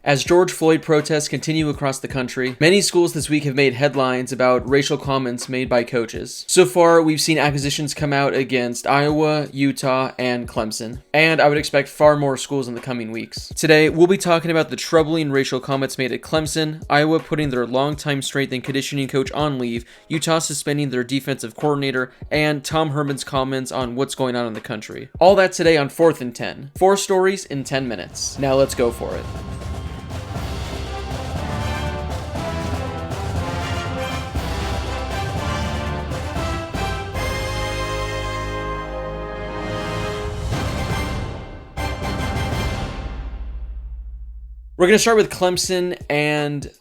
As George Floyd protests continue across the country, many schools this week have made headlines about racial comments made by coaches. So far, we've seen accusations come out against Iowa, Utah, and Clemson, and I would expect far more schools in the coming weeks. Today, we'll be talking about the troubling racial comments made at Clemson, Iowa putting their longtime strength and conditioning coach on leave, Utah suspending their defensive coordinator, and Tom Herman's comments on what's going on in the country. All that today on 4th and 10. 4 stories in 10 minutes. Now let's go for it. We're going to start with Clemson, and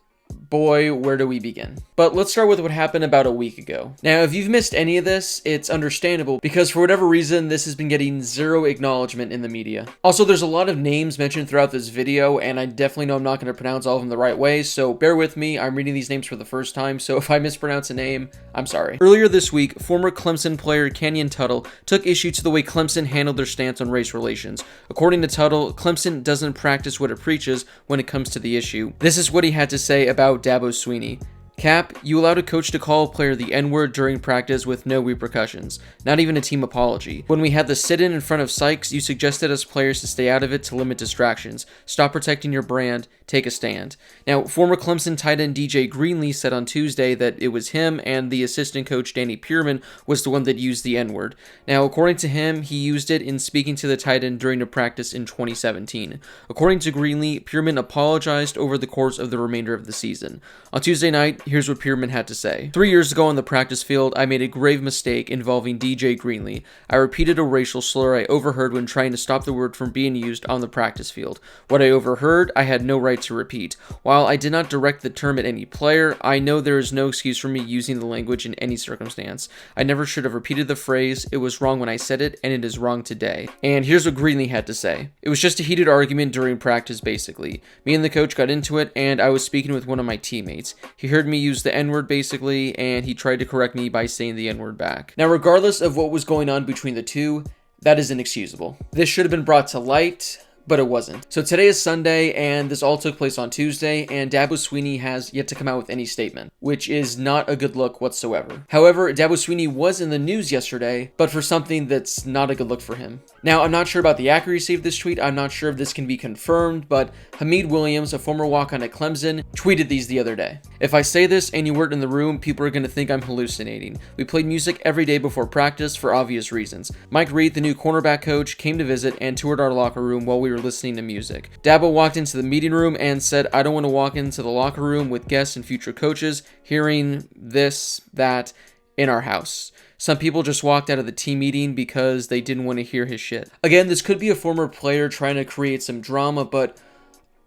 boy, where do we begin? But let's start with what happened about a week ago. Now, if you've missed any of this, it's understandable because for whatever reason, this has been getting zero acknowledgement in the media. Also, there's a lot of names mentioned throughout this video, and I definitely know I'm not going to pronounce all of them the right way, so bear with me. I'm reading these names for the first time, so if I mispronounce a name, I'm sorry. Earlier this week, former Clemson player Kenyon Tuttle took issue to the way Clemson handled their stance on race relations. According to Tuttle, Clemson doesn't practice what it preaches when it comes to the issue. This is what he had to say about Dabo Swinney. Cap, you allowed a coach to call a player the N-word during practice with no repercussions, not even a team apology. When we had the sit-in in front of Sykes, you suggested us players to stay out of it to limit distractions. Stop protecting your brand, take a stand. Now, former Clemson tight end DJ Greenlee said on Tuesday that it was him and the assistant coach Danny Pearman was the one that used the N-word. Now, according to him, he used it in speaking to the tight end during a practice in 2017. According to Greenlee, Pearman apologized over the course of the remainder of the season. On Tuesday night, here's what Pearman had to say. 3 years ago on the practice field, I made a grave mistake involving DJ Greenlee. I repeated a racial slur I overheard when trying to stop the word from being used on the practice field. What I overheard, I had no right to repeat. While I did not direct the term at any player, I know there is no excuse for me using the language in any circumstance. I never should have repeated the phrase. It was wrong when I said it, and it is wrong today. And here's what Greenlee had to say. It was just a heated argument during practice, basically. Me and the coach got into it, and I was speaking with one of my teammates. He heard me use the N-word basically, and he tried to correct me by saying the N-word back. Now, regardless of what was going on between the two, that is inexcusable. This should have been brought to light, but it wasn't. So today is Sunday, and this all took place on Tuesday, and Dabo Swinney has yet to come out with any statement, which is not a good look whatsoever. However, Dabo Swinney was in the news yesterday, but for something that's not a good look for him. Now, I'm not sure about the accuracy of this tweet. I'm not sure if this can be confirmed, but Hamid Williams, a former walk-on at Clemson, tweeted these the other day. If I say this and you weren't in the room, people are going to think I'm hallucinating. We played music every day before practice for obvious reasons. Mike Reed, the new cornerback coach, came to visit and toured our locker room while we were listening to music. Dabo walked into the meeting room and said, I don't want to walk into the locker room with guests and future coaches hearing this, that, in our house. Some people just walked out of the team meeting because they didn't want to hear his shit. Again, this could be a former player trying to create some drama, but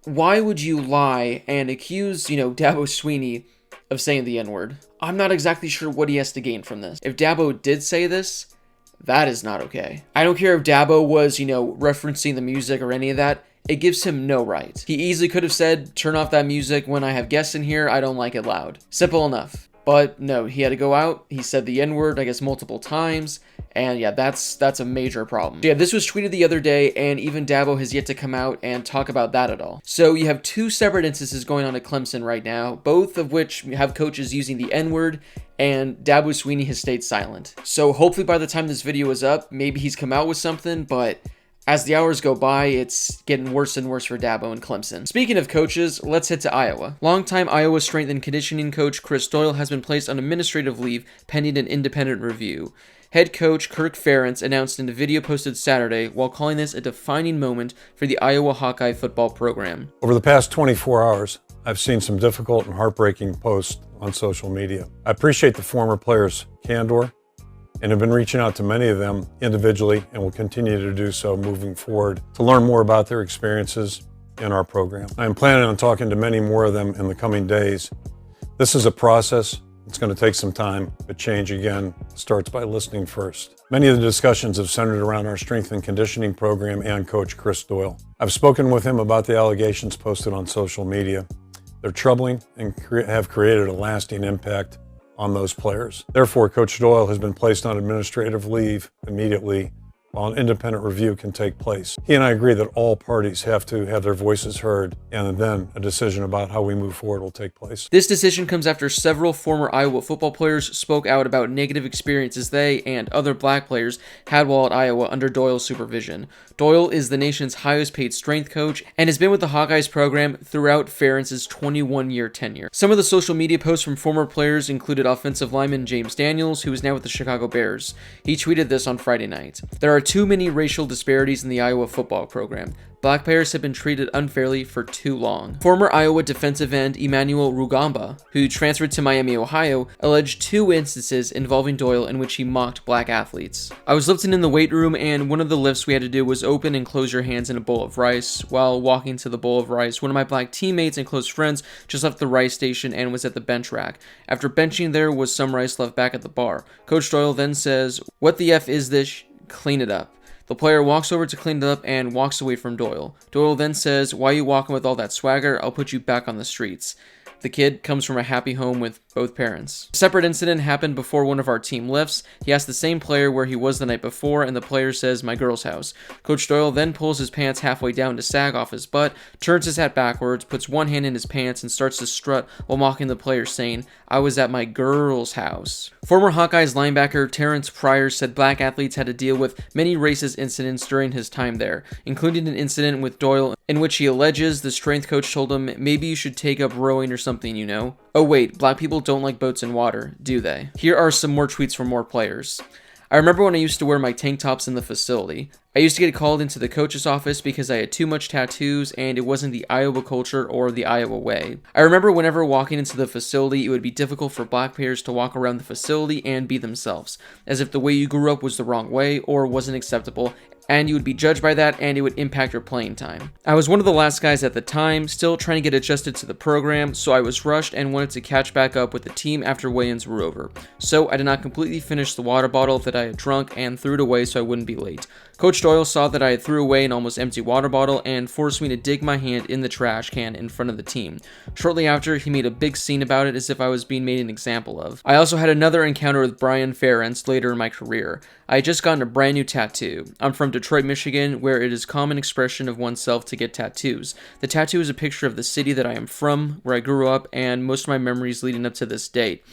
why would you lie and accuse, Dabo Swinney of saying the N-word? I'm not exactly sure what he has to gain from this. If Dabo did say this, that is not okay. I don't care if Dabo was, referencing the music or any of that. It gives him no right. He easily could have said, turn off that music when I have guests in here. I don't like it loud. Simple enough. But no, he had to go out. He said the N-word, I guess, multiple times. And yeah, that's a major problem. So yeah, this was tweeted the other day, and even Dabo has yet to come out and talk about that at all. So you have two separate instances going on at Clemson right now, both of which have coaches using the N-word, and Dabo Swinney has stayed silent. So hopefully by the time this video is up, maybe he's come out with something, but as the hours go by, it's getting worse and worse for Dabo and Clemson. Speaking of coaches, let's head to Iowa. Longtime Iowa strength and conditioning coach Chris Doyle has been placed on administrative leave pending an independent review. Head coach Kirk Ferentz announced in a video posted Saturday while calling this a defining moment for the Iowa Hawkeye football program. Over the past 24 hours, I've seen some difficult and heartbreaking posts on social media. I appreciate the former players' candor and have been reaching out to many of them individually and will continue to do so moving forward to learn more about their experiences in our program. I am planning on talking to many more of them in the coming days. This is a process. It's going to take some time, but change, again, starts by listening first. Many of the discussions have centered around our strength and conditioning program and Coach Chris Doyle. I've spoken with him about the allegations posted on social media. They're troubling and have created a lasting impact on those players. Therefore, Coach Doyle has been placed on administrative leave immediately while an independent review can take place. He and I agree that all parties have to have their voices heard, and then a decision about how we move forward will take place. This decision comes after several former Iowa football players spoke out about negative experiences they and other black players had while at Iowa under Doyle's supervision. Doyle is the nation's highest paid strength coach and has been with the Hawkeyes program throughout Ferentz's 21-year tenure. Some of the social media posts from former players included offensive lineman James Daniels, who is now with the Chicago Bears. He tweeted this on Friday night. There are too many racial disparities in the Iowa football program. Black players have been treated unfairly for too long. Former Iowa defensive end Emmanuel Rugamba, who transferred to Miami, Ohio, alleged 2 instances involving Doyle in which he mocked black athletes. I was lifting in the weight room, and one of the lifts we had to do was open and close your hands in a bowl of rice. While walking to the bowl of rice, one of my black teammates and close friends just left the rice station and was at the bench rack. After benching, there was some rice left back at the bar. Coach Doyle then says, "What the F is this? Clean it up." The player walks over to clean it up and walks away from Doyle. Doyle then says, "Why are you walking with all that swagger? I'll put you back on the streets." The kid comes from a happy home with both parents. A separate incident happened before one of our team lifts. He asked the same player where he was the night before, and the player says, "My girl's house." Coach Doyle then pulls his pants halfway down to sag off his butt, turns his hat backwards, puts one hand in his pants, and starts to strut while mocking the player, saying, "I was at my girl's house." Former Hawkeyes linebacker Terrence Pryor said black athletes had to deal with many racist incidents during his time there, including an incident with Doyle in which he alleges the strength coach told him, "Maybe you should take up rowing or something, you know." Oh wait, black people don't like boats and water, do they? Here are some more tweets from more players. I remember when I used to wear my tank tops in the facility. I used to get called into the coach's office because I had too much tattoos and it wasn't the Iowa culture or the Iowa way. I remember whenever walking into the facility, it would be difficult for black players to walk around the facility and be themselves, as if the way you grew up was the wrong way or wasn't acceptable, and you would be judged by that and it would impact your playing time. I was one of the last guys at the time, still trying to get adjusted to the program, so I was rushed and wanted to catch back up with the team after weigh-ins were over. So I did not completely finish the water bottle that I had drunk and threw it away so I wouldn't be late. Coach Doyle saw that I had threw away an almost empty water bottle and forced me to dig my hand in the trash can in front of the team. Shortly after, he made a big scene about it as if I was being made an example of. I also had another encounter with Brian Ferentz later in my career. I had just gotten a brand new tattoo. I'm from Detroit, Michigan, where it is common expression of oneself to get tattoos. The tattoo is a picture of the city that I am from, where I grew up, and most of my memories leading up to this date.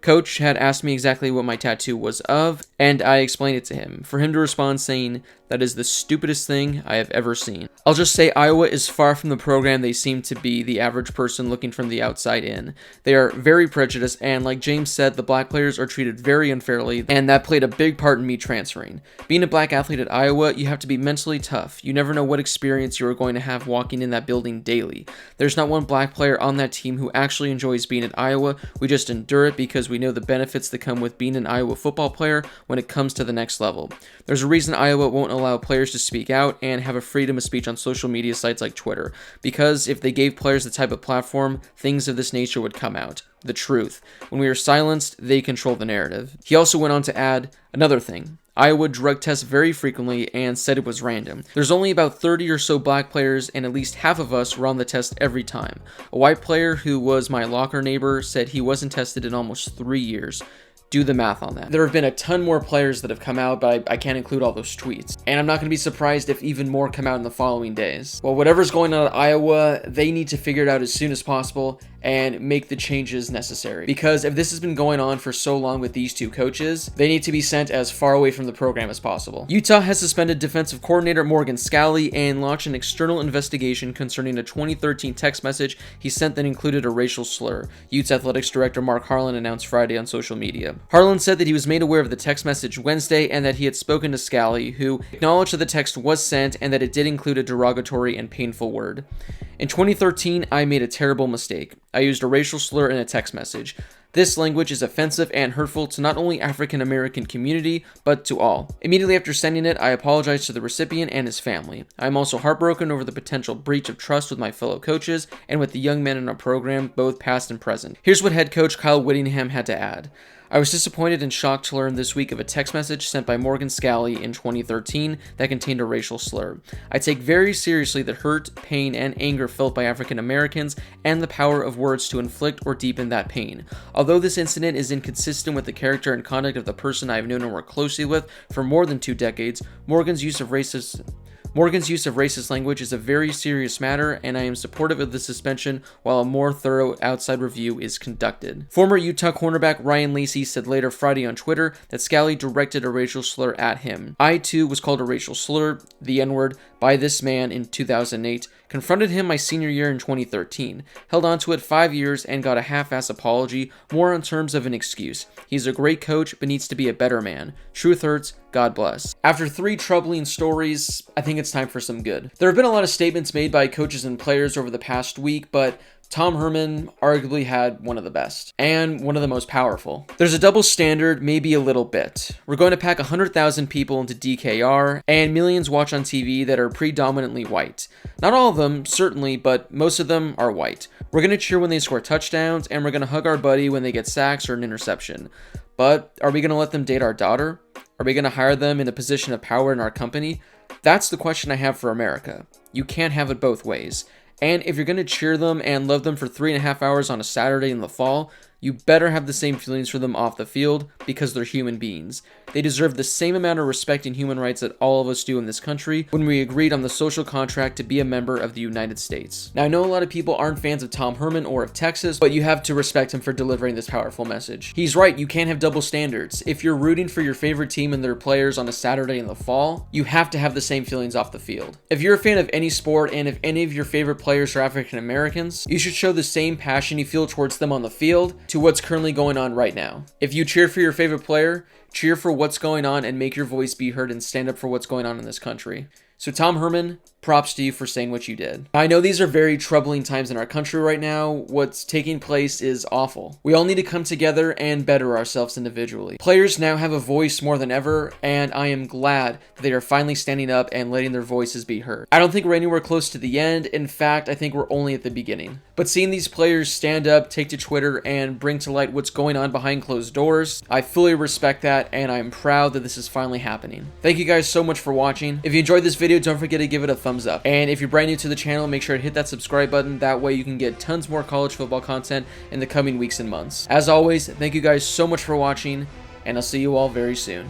Coach had asked me exactly what my tattoo was of, and I explained it to him, for him to respond saying, "That is the stupidest thing I have ever seen." I'll just say Iowa is far from the program they seem to be the average person looking from the outside in. They are very prejudiced, and like James said, the black players are treated very unfairly, and that played a big part in me transferring. Being a black athlete at Iowa, you have to be mentally tough. You never know what experience you are going to have walking in that building daily. There's not one black player on that team who actually enjoys being at Iowa. We just endure it because we know the benefits that come with being an Iowa football player when it comes to the next level. There's a reason Iowa won't allow players to speak out and have a freedom of speech on social media sites like Twitter, because if they gave players the type of platform, things of this nature would come out. The truth. When we are silenced, they control the narrative. He also went on to add another thing. Iowa drug tests very frequently and said it was random. There's only about 30 or so black players, and at least half of us were on the test every time. A white player who was my locker neighbor said he wasn't tested in almost 3 years. Do the math on that. There have been a ton more players that have come out, but I can't include all those tweets. And I'm not going to be surprised if even more come out in the following days. Well, whatever's going on at Iowa, they need to figure it out as soon as possible and make the changes necessary. Because if this has been going on for so long with these two coaches, they need to be sent as far away from the program as possible. Utah has suspended defensive coordinator Morgan Scalley and launched an external investigation concerning a 2013 text message he sent that included a racial slur, Utes athletics director Mark Harlan announced Friday on social media. Harlan said that he was made aware of the text message Wednesday and that he had spoken to Scalley, who acknowledged that the text was sent and that it did include a derogatory and painful word. In 2013, I made a terrible mistake. I used a racial slur in a text message. This language is offensive and hurtful to not only African American community, but to all. Immediately after sending it, I apologized to the recipient and his family. I am also heartbroken over the potential breach of trust with my fellow coaches and with the young men in our program, both past and present. Here's what head coach Kyle Whittingham had to add. I was disappointed and shocked to learn this week of a text message sent by Morgan Scalley in 2013 that contained a racial slur. I take very seriously the hurt, pain, and anger felt by African Americans and the power of words to inflict or deepen that pain. Although Although this incident is inconsistent with the character and conduct of the person I have known and worked closely with for more than 2 decades, Morgan's use of racist language is a very serious matter, and I am supportive of the suspension while a more thorough outside review is conducted. Former Utah cornerback Ryan Lacey said later Friday on Twitter that Scally directed a racial slur at him. I too was called a racial slur, the N-word, by this man in 2008, confronted him my senior year in 2013, held on to it 5 years and got a half-ass apology, more on terms of an excuse. He's a great coach, but needs to be a better man. Truth hurts, God bless. After 3 troubling stories, I think it's time for some good. There have been a lot of statements made by coaches and players over the past week, but Tom Herman arguably had one of the best, and one of the most powerful. There's a double standard, maybe a little bit. We're going to pack 100,000 people into DKR, and millions watch on TV that are predominantly white. Not all of them, certainly, but most of them are white. We're going to cheer when they score touchdowns, and we're going to hug our buddy when they get sacks or an interception. But are we going to let them date our daughter? Are we going to hire them in a position of power in our company? That's the question I have for America. You can't have it both ways. And if you're going to cheer them and love them for 3.5 hours on a Saturday in the fall, you better have the same feelings for them off the field because they're human beings. They deserve the same amount of respect and human rights that all of us do in this country when we agreed on the social contract to be a member of the United States. Now, I know a lot of people aren't fans of Tom Herman or of Texas, but you have to respect him for delivering this powerful message. He's right, you can't have double standards. If you're rooting for your favorite team and their players on a Saturday in the fall, you have to have the same feelings off the field. If you're a fan of any sport and if any of your favorite players are African Americans, you should show the same passion you feel towards them on the field to what's currently going on right now. If you cheer for your favorite player, cheer for what's going on and make your voice be heard and stand up for what's going on in this country. So Tom Herman, props to you for saying what you did. I know these are very troubling times in our country right now. What's taking place is awful. We all need to come together and better ourselves individually. Players now have a voice more than ever, and I am glad that they are finally standing up and letting their voices be heard. I don't think we're anywhere close to the end. In fact, I think we're only at the beginning. But seeing these players stand up, take to Twitter, and bring to light what's going on behind closed doors, I fully respect that, and I'm proud that this is finally happening. Thank you guys so much for watching. If you enjoyed this video, don't forget to give it a thumbs up. And if you're brand new to the channel, make sure to hit that subscribe button. That way you can get tons more college football content in the coming weeks and months. As always, thank you guys so much for watching, and I'll see you all very soon.